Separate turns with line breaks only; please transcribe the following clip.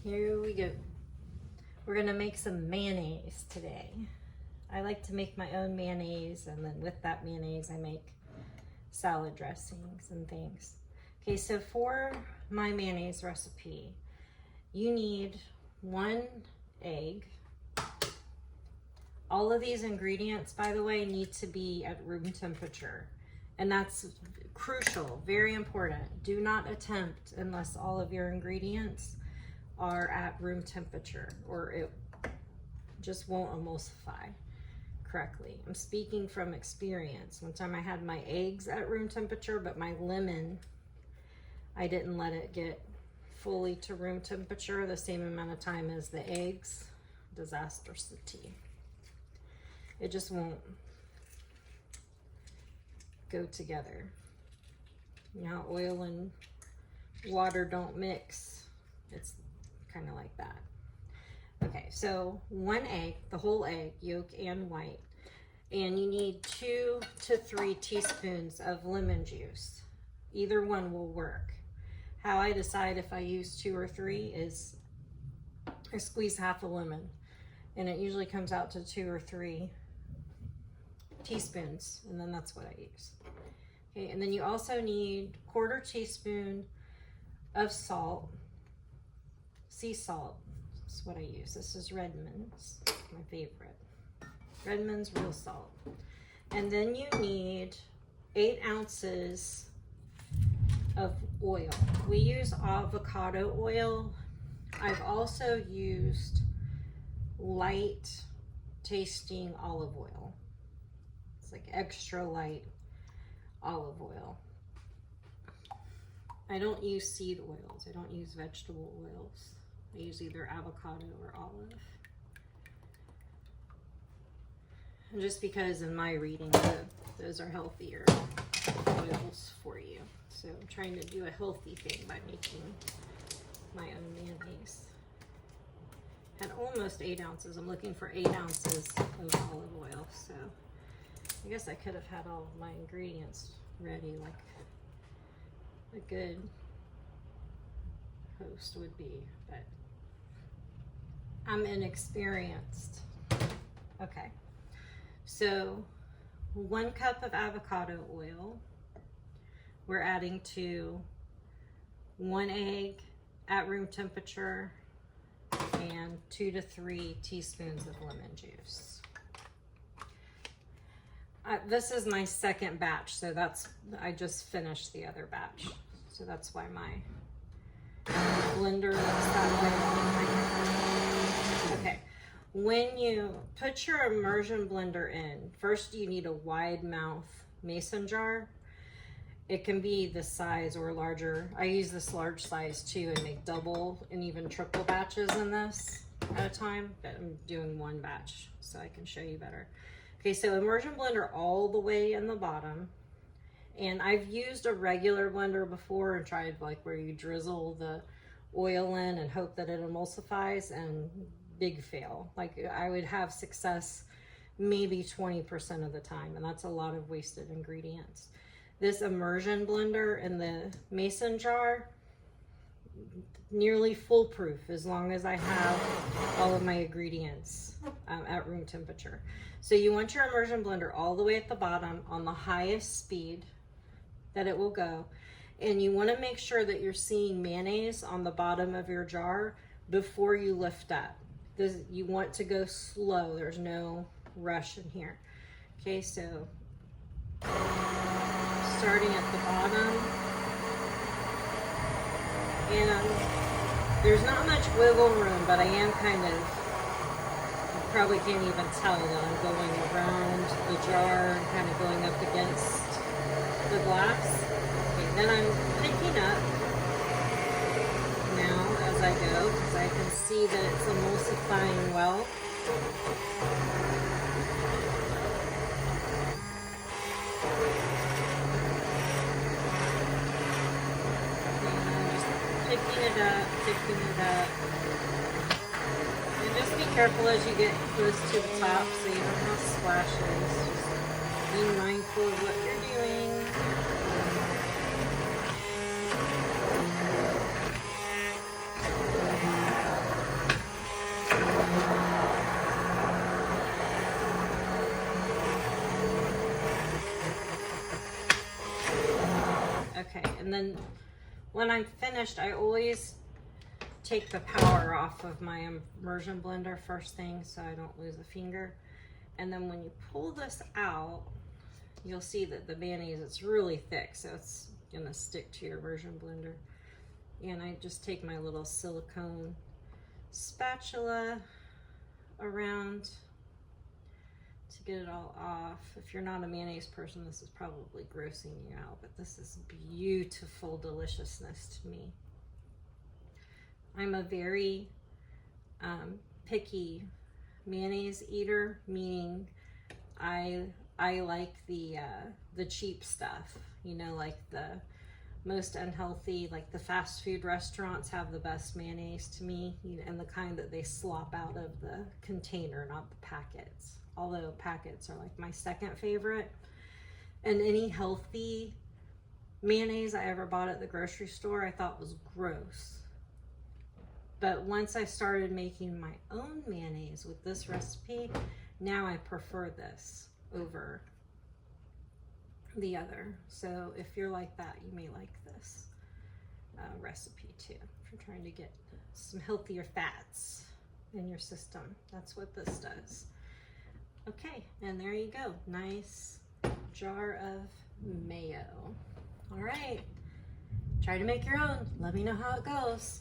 Here we go. We're gonna make some mayonnaise today. I like to make my own mayonnaise, and then with that mayonnaise I make salad dressings and things. Okay, so for my mayonnaise recipe, you need 1 egg. All of these ingredients, by the way, need to be at room temperature. And that's crucial, very important. Do not attempt unless all of your ingredients are at room temperature, or it just won't emulsify correctly. I'm speaking from experience. One time I had my eggs at room temperature, but my lemon, I didn't let it get fully to room temperature the same amount of time as the eggs. Disastrosity. It just won't go together. You know how oil and water don't mix? It's kind of like that. Okay, so 1 egg, the whole egg, yolk and white, and you need 2 to 3 teaspoons of lemon juice. Either one will work. How I decide if I use 2 or 3 is I squeeze half a lemon, and it usually comes out to 2 or 3 teaspoons, and then that's what I use. Okay, and then you also need 1/4 teaspoon of salt, sea salt. That's what I use. This is Redmond's, my favorite. Redmond's real salt. And then you need 8 ounces of oil. We use avocado oil. I've also used light tasting olive oil. It's like extra light olive oil. I don't use seed oils. I don't use vegetable oils. I use either avocado or olive. And just because in my reading, those are healthier oils for you. So I'm trying to do a healthy thing by making my own mayonnaise. Had almost 8 ounces. I'm looking for 8 ounces of olive oil. So I guess I could have had all of my ingredients ready like a good host would be, but I'm inexperienced. Okay, so 1 cup of avocado oil. We're adding to 1 egg at room temperature and 2 to 3 teaspoons of lemon juice. This is my second batch, so I just finished the other batch. So that's why my blender looks that way. Okay, when you put your immersion blender in, first you need a wide mouth mason jar. It can be this size or larger. I use this large size too and make double and even triple batches in this at a time, but I'm doing 1 batch so I can show you better. Okay, so immersion blender all the way in the bottom. And I've used a regular blender before and tried like where you drizzle the oil in and hope that it emulsifies, and big fail. Like I would have success maybe 20% of the time, and that's a lot of wasted ingredients. This immersion blender in the mason jar, nearly foolproof as long as I have all of my ingredients at room temperature. So you want your immersion blender all the way at the bottom on the highest speed that it will go. And you want to make sure that you're seeing mayonnaise on the bottom of your jar before you lift up. You want to go slow. There's no rush in here. Okay, so starting at the bottom. And there's not much wiggle room, but I am kind of, you probably can't even tell that I'm going around the jar and kind of going up against the glass. Okay, then I'm picking up now as I go, because I can see that it's emulsifying well. Picking it up. And just be careful as you get close to the top so you don't have splashes. Just be mindful of what you're doing. then when I'm finished, I always take the power off of my immersion blender first thing so I don't lose a finger. And then when you pull this out, you'll see that the mayonnaise, it's really thick, so it's gonna stick to your immersion blender. And I just take my little silicone spatula around to get it all off. If you're not a mayonnaise person, this is probably grossing you out, but this is beautiful deliciousness to me. I'm a very picky mayonnaise eater, meaning I like the cheap stuff, you know, like the most unhealthy, like the fast food restaurants have the best mayonnaise to me, you know, and the kind that they slop out of the container, not the packets. Although packets are like my second favorite. And any healthy mayonnaise I ever bought at the grocery store, I thought was gross. But once I started making my own mayonnaise with this recipe, now I prefer this over the other. So if you're like that, you may like this recipe too. If you're trying to get some healthier fats in your system, that's what this does. Okay, and there you go. Nice jar of mayo. All right, try to make your own. Let me know how it goes.